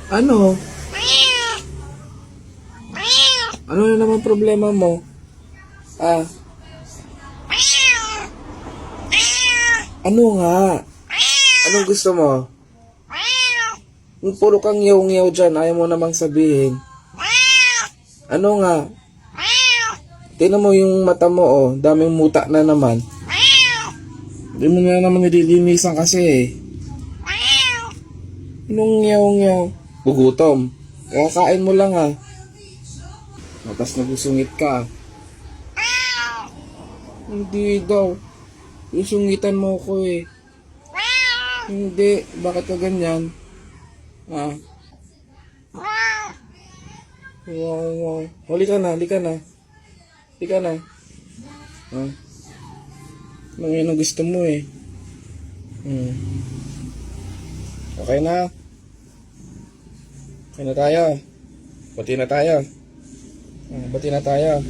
Ano? Ano na naman problema mo? Ah, ano nga? Anong gusto mo? Yung puro kang yaw-yaw dyan, ayaw mo namang sabihin. Ano nga? Tingnan mo yung mata mo, oh. Daming muta na naman. Hindi mo na naman nililinisan kasi eh. Anong yaw-yaw? Gugutom. Kakain mo lang ha. Tapos nagusungit ka. Hindi daw. Usungitan mo ko eh. Hindi. Bakit ka ganyan? Ah. Wow. Huli ka na. Huli ka na. Ah. Ano yun ang gusto mo eh. Okay na. Okay na tayo. Bati na tayo. Bati na tayo.